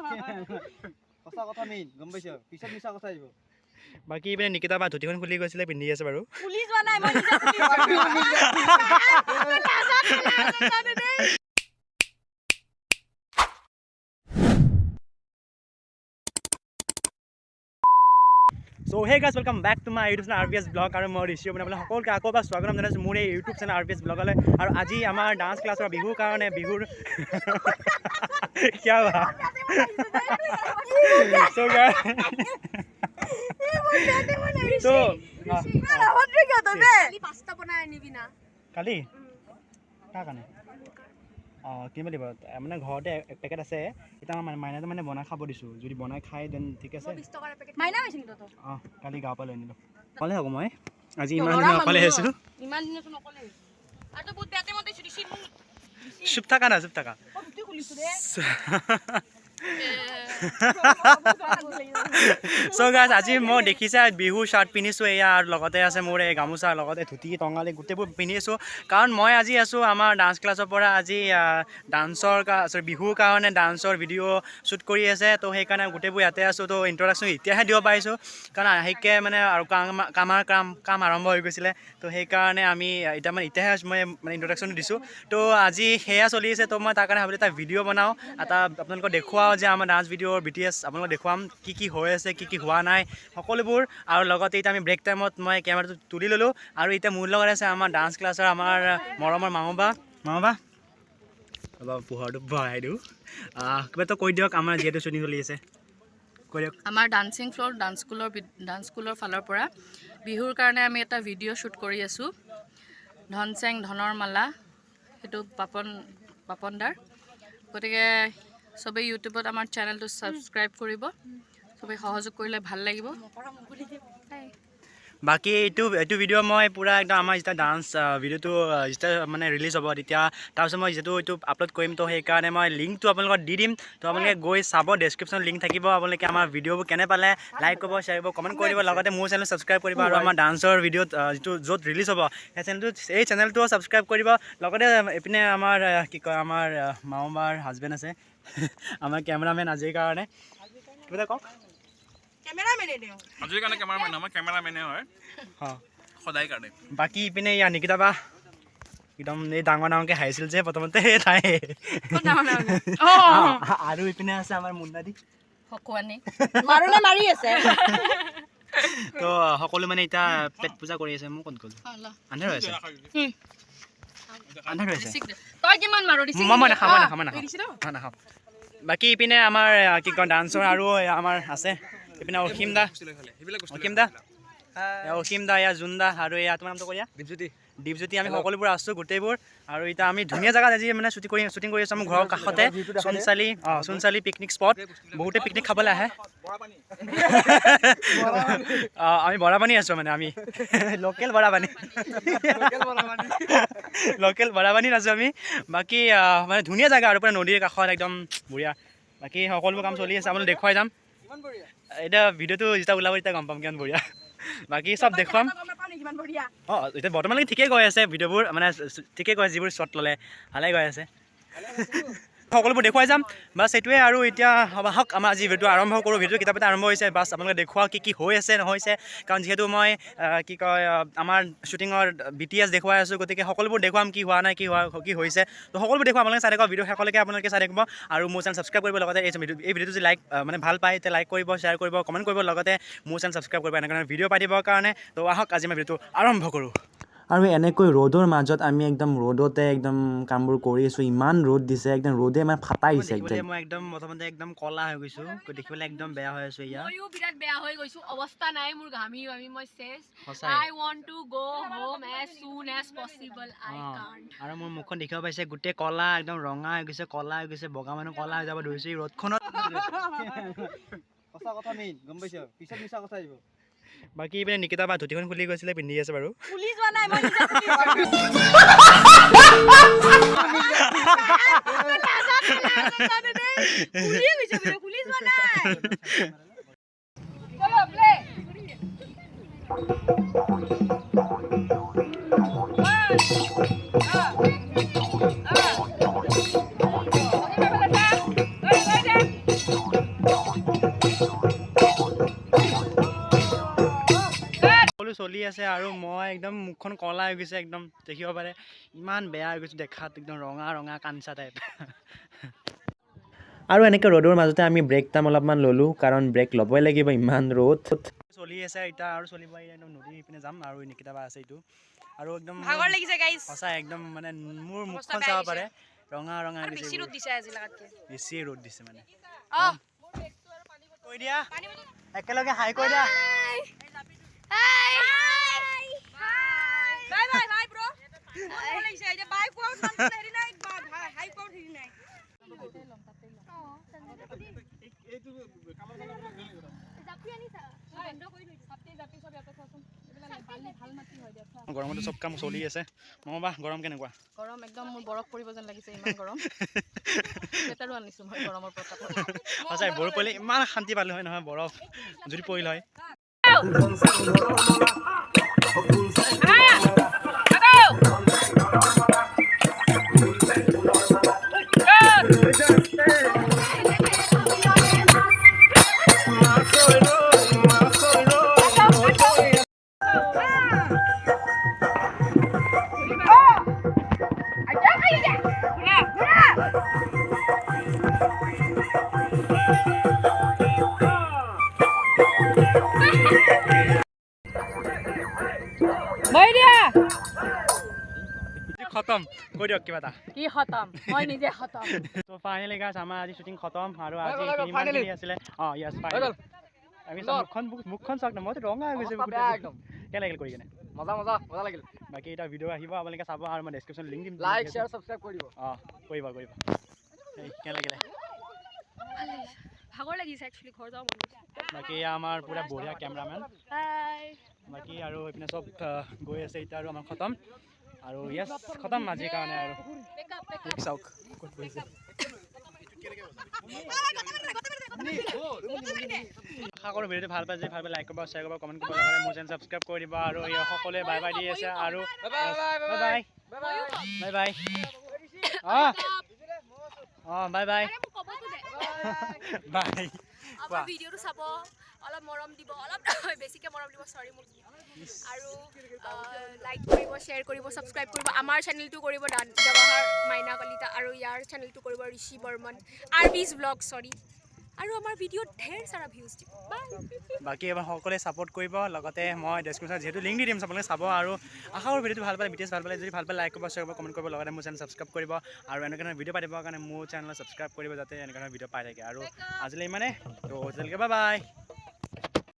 সঁচা কথা মেইন গম পাইছো পিছত মিছা কথা আহিব বাকী ইপিনে নিকিতা বা ধুতিখন খুলি গৈছিলে পিন্ধি আছে বাৰু পুলিচ যোৱা নাই মই So hey guys, welcome back to my YouTube channel RBS Vlog আৰু মই ঋষি আপোনালোক সকলোকে আকৌ এবাৰ স্বাগতম জনাইছোঁ মোৰ এই YouTube channel RBS Vlogলৈ আৰু আজি আমাৰ ডান্স ক্লাছৰ বিহুৰ কাৰণে বিহুৰ क्या हुआ so guys so পাস্তা বনাই আনিবি না কালি কাৰ কাৰণে কি বুলি মানে ঘৰতে এক পেকেট আছে এটা মাইনাটো মানে বনাই খাব দিছোঁ যদি বনাই খাই দেন ঠিক আছে মাইনা মেচিন তো অঁ কালি গাঁৱৰ পৰা লৈ আনিলোঁ অকলে হ'ব মই আজি ইমান দিন অকলে আহিছোঁ ইমান দিন নকলে আৰু তো বহুত বেয়াতে মতে দিছি চুপ থাকা না চুপ থাকা so guys আজি মই দেখিছে বিহু শাৰ্ট পিন্ধিছোঁ এয়া আৰু লগতে আছে মোৰ এই গামোচা লগতে ধুতি টঙালি গোটেইবোৰ পিন্ধিছোঁ কাৰণ মই আজি আছোঁ আমাৰ ডান্স ক্লাছৰ পৰা আজি ডান্সৰ বিহুৰ কাৰণে ডান্সৰ ভিডিঅ' শ্বুট কৰি আছে তো সেইকাৰণে গোটেইবোৰ ইয়াতে আছোঁ তো ইণ্ট্ৰডাকশ্যন এতিয়াহে দিব পাৰিছোঁ কাৰণ আহিকে মানে আৰু কাম আৰম্ভ হৈ গৈছিলে তো সেইকাৰণে আমি এতিয়াহে মই মানে ইণ্ট্ৰডাকশ্যনটো দিছোঁ তো আজি সেয়া চলি আছে তো মই তাৰ কাৰণে ভাবিলোঁ এটা ভিডিঅ' বনাওঁ এটা আপোনালোকক দেখুৱাওঁ যে আমাৰ ডান্স ভিডিঅ'ৰ BTS আপোনালোকক দেখুৱাম কি হৈ আছে কি হোৱা নাই সকলোবোৰ আৰু লগতে এতিয়া আমি ব্ৰেক টাইমত মই কেমেৰাটো তুলি ল'লোঁ আৰু এতিয়া মোৰ লগত আছে আমাৰ ডান্স ক্লাছৰ আমাৰ মৰমৰ মামা বা পোহৰটো বহাই দিওঁ কিবা এটা কৈ দিয়ক আমাৰ যিহেতু শ্বুটিং চলি আছে কৈ দিয়ক আমাৰ ডান্সিং ফ্ল'ৰ ডান্স স্কুলৰ ফালৰ পৰা বিহুৰ কাৰণে আমি এটা ভিডিঅ' শ্বুট কৰি আছোঁ ধনচেং ধনৰ মালা সেইটো পাপন দাৰ গতিকে সবেই ইউটিউবত আমাৰ চেনেলটো ছাবস্ক্ৰাইব কৰিব সবেই সহযোগ কৰিলে ভাল লাগিব বাকী এইটো ভিডিঅ' মই পূৰা একদম আমাৰ যেতিয়া ডান্স ভিডিঅ'টো যেতিয়া মানে ৰিলিজ হ'ব তেতিয়া তাৰপিছত মই যিহেতু এইটো আপলোড কৰিম তো সেইকাৰণে মই লিংকটো আপোনালোকক দি দিম তো আপোনালোকে গৈ চাব ডেছক্ৰিপশ্যনত লিংক থাকিব আপোনালোকে আমাৰ ভিডিঅ'বোৰ কেনে পালে লাইক কৰিব শ্বেয়াৰ কৰিব কমেণ্ট কৰিব লগতে মোৰ চেনেল ছাবস্ক্ৰাইব কৰিব আৰু আমাৰ ডান্সৰ ভিডিঅ'ত যিটো য'ত ৰিলিজ হ'ব এই চেনেলটো ছাবস্ক্ৰাইব কৰিব লগতে এইপিনে আমাৰ কি কয় আমাৰ মামাৰ হাজবেণ্ড আছে আমাৰ কেমেৰামেন আজিৰ কাৰণে কিবা এটা কওক আজিৰ কাৰণে কেমেৰামেন আমাৰ কেমেৰামেনে হয় সদায় কাৰণে বাকী ইপিনে ইয়া নিকিতা বা একদম এই ডাঙৰকৈ হাঁহিছিল যে প্ৰথমতে তাই আৰু ইপিনে আছে আমাৰ মুন্নাদি মাৰি আছে তো সকলো মানে এতিয়া পেট পূজা কৰি আছে মোক ক'ত গ'ল আন্ধাৰ হৈ আছে তই কিমান মাৰো মই নাখাওঁ বাকী ইপিনে আমাৰ কি কয় ডান্সৰ আৰু আমাৰ আছে ইপিনে অসীম দা এয়া জোন দা আৰু এয়া তোমাৰ নামটো কৰিয়া দীপজ্যোতি আমি সকলোবোৰ আছোঁ গোটেইবোৰ আৰু এতিয়া আমি ধুনীয়া জেগাত আজি মানে শ্বুটিং কৰি আছোঁ আমাৰ ঘৰৰ কাষতে সোণচালি পিকনিক স্পট বহুতে পিকনিক খাবলৈ আহে আমি বৰাপানী আছোঁ মানে আমি লোকেল বৰাপানীত আছোঁ আমি বাকী মানে ধুনীয়া জেগা আৰু পুৰা নদীৰ কাষত একদম বঢ়িয়া বাকী সকলোবোৰ কাম চলি আছে আপোনালোক দেখুৱাই যাম এতিয়া ভিডিঅ'টো যেতিয়া ওলাব তেতিয়া গম পাম কিমান বঢ়িয়া বাকী চব দেখুৱাম এতিয়া বৰ্তমানলৈকে ঠিকেই গৈ আছে ভিডিঅ'বোৰ মানে ঠিকেই গৈ আছে যিবোৰ শ্বট ল'লে ভালে গৈ আছে সকলোবোৰ দেখুৱাই যাম বাছ এইটোৱে আৰু এতিয়া আহক আমাৰ আজি ভিডিঅ'টো আৰম্ভ কৰোঁ ভিডিঅ'টো কিতাপতে আৰম্ভ হৈছে বাছ আপোনালোকে দেখুৱাওক কি হৈ আছে নহৈছে কাৰণ যিহেতু মই কি কয় আমাৰ শ্বুটিঙৰ BTS দেখুৱাই আছোঁ গতিকে সকলোবোৰ দেখুৱাম কি হোৱা নাই কি হৈছে তো সকলোবোৰ দেখুৱাম আপোনালোকে চাই থাকিব ভিডিঅ' শেষলৈকে আপোনালোকে চাই থাকিব আৰু মোৰ চেনেল ছাবস্ক্ৰাইব কৰিব লগতে এই ভিডিঅ'টো যদি মানে ভাল পায় তেতিয়া লাইক কৰিব শ্বেয়াৰ কৰিব কমেণ্ট কৰিব লগতে মোৰ চেনেল ছাবস্ক্ৰাইব কৰিব এনেকুৱা ভিডিঅ' পাই দিবৰ কাৰণে তো আহক আজি মই ভিডিঅ'টো আৰম্ভ কৰোঁ আৰু এনেকৈ ৰ'দৰ মাজত আমি একদম ৰ'দতে একদম কামবোৰ কৰি আছোঁ ইমান ৰ'দ দিছে একদম ৰ'দে মানে ফাটাই দিছে মই একদম প্ৰথমতে একদম ক'লা হৈ গৈছোঁ দেখিবলৈ একদম বেয়া হৈ আছোঁ ইয়াত ময়ো বিৰাট বেয়া হৈ গৈছোঁ অৱস্থা নাই মোৰ ঘামি মই চেছ I want to go home as soon as possible I can't আৰু মোৰ মুখখন দেখিব পাইছে গোটেই ক'লা একদম ৰঙা হৈ গৈছে ক'লা হৈ গৈছে বগা মানুহ ক'লা হৈ যাব ধৰিছে এই ৰ'দখনত সঁচা কথা মেইন গম পাইছো পিছত মিছা কথা আহিব বাকী ইপিনে নিকিতা বা ধুতিখন খুলি গৈছিলে পিন্ধি আছে বাৰু পুলিচ যোৱা নাই মই পুলিচ যোৱা নাই চলো প্লে সকলো চলি আছে আৰু মই একদম মুখখন কলা হৈ গৈছে একদম দেখিব পাৰে ইমান বেয়া হৈ গৈছে দেখাত একদম ৰঙা ৰঙা কাঞ্চা টাইপ আৰু এনেকৈ ৰ'দৰ মাজতে আমি ব্ৰেক টাইম অলপমান ল'লোঁ কাৰণ ব্ৰেক ল'বই লাগিব ইমান ৰ'দ চলি আছে এতিয়া আৰু চলিব একদম নদী পিনে যাম আৰু কেতিয়াবা আছে এইটো আৰু একদম ভাগৰ লাগিছে গাইস সঁচা একদম মানে মোৰ মুখখন চাব পাৰে ৰঙা ৰঙা বেছি ৰ'দ দিছে আজি লাগাতকে বেছি ৰ'দ দিছে মানে অ কৈ দিয়া একেলগে হাই কৈ দিয়া হাই বাই বাই বাই ব্ৰো ভাগৰ লাগিছে এই যে বাই কোৱা মানে হেৰি নাই হাই কোৱা হেৰি নাই গৰমতো চব কাম চলি আছে মমবা গৰম কেনেকুৱা গৰম একদম মোৰ বৰফ পৰিব যেন লাগিছে ইমান গৰম পেটাৰো আনিছোঁ মই গৰমৰ প্ৰতাপত সঁচাই বৰফ পৰিলে ইমান শান্তি পালোঁ হয় নহয় বৰফ যদি পৰিল হয় খতম কৈ দিয়ক কিবা এটা কি খতম মই নিজে খতম তো ফাইনেলি গাইছ আমাৰ আজি শ্বুটিং খতম আৰু আজি কিমানখিনি আছিলে অঁ য়েছ ফাইনেল আমি মুখখন চাওক না মইতো ৰঙা হৈ গৈছে একদম কেনে লাগিল কৰি কিনে মজা মজা মজা লাগিল বাকী এটা ভিডিঅ' আহিব আপোনালোকে চাব আৰু মই ডেছক্ৰিপশ্যন লিংক দিম লাইক শ্বেয়াৰ সাবস্ক্ৰাইব কৰি দিব অঁ কৰিব কেনে লাগিলে ভাগৰ লাগিছে একচুয়ালি ঘৰ যাও মন বাকী আমাৰ পুৰা বঢ়িয়া কেমেৰামেন বাকী আৰু এইপিনে চব গৈ আছে এতিয়া আৰু আমাৰ খতম আৰু য়েছ খতম আজিৰ কাৰণে আৰু চাওক ক'ত গৈছে আশা কৰোঁ ভিডিঅ'টো ভাল পাইছে ভাল পাই লাইক কৰিব শ্বেয়াৰ কৰিব কমেণ্ট কৰিব লগতে মোৰ চেনেল ছাবস্ক্ৰাইব কৰি দিব আৰু সকলোৱে বাই বাই দি আছে আৰু বাই বাই অঁ অঁ বাই বাই বাই আমাৰ ভিডিঅ'টো চাব অলপ মৰম দিব অলপ বেছিকৈ মৰম দিব সৰি মোক আৰু লাইক কৰিব শ্বেয়াৰ কৰিব ছাবস্ক্ৰাইব কৰিব আমাৰ চেনেলটো কৰিব জৱাহৰ মাইনা কলিতা আৰু ইয়াৰ চেনেলটো কৰিব ঋষি বৰ্মন আৰবিজ ব্লগ সৰি আৰু আমাৰ ভিডিঅ'ত ঢেৰ সাৰা ভিউজ দিব বাকী এবাৰ সকলোৱে ছাপোৰ্ট কৰিব লগতে মই ডেছক্ৰিপশ্যনত যিহেতু লিংক দি দিম আপোনালোকে চাব আৰু আশা কৰোঁ ভিডিঅ'টো ভাল পালে BTS ভাল পালে যদি ভাল পালে লাইক কৰিব শ্বেয়াৰ কৰিব কমেণ্ট কৰিব লগতে মোৰ চেনেল ছাবস্ক্ৰাইব কৰিব আৰু এনেকুৱা ধৰণৰ ভিডিঅ' পাই দিবৰ কাৰণে মোৰ চেনেল ছাবস্ক্ৰাইব কৰিব যাতে এনেকুৱা ধৰণৰ ভিডিঅ' পাই থাকে আৰু আজিলৈ ইমানে তো আজিলৈকে বাই বাই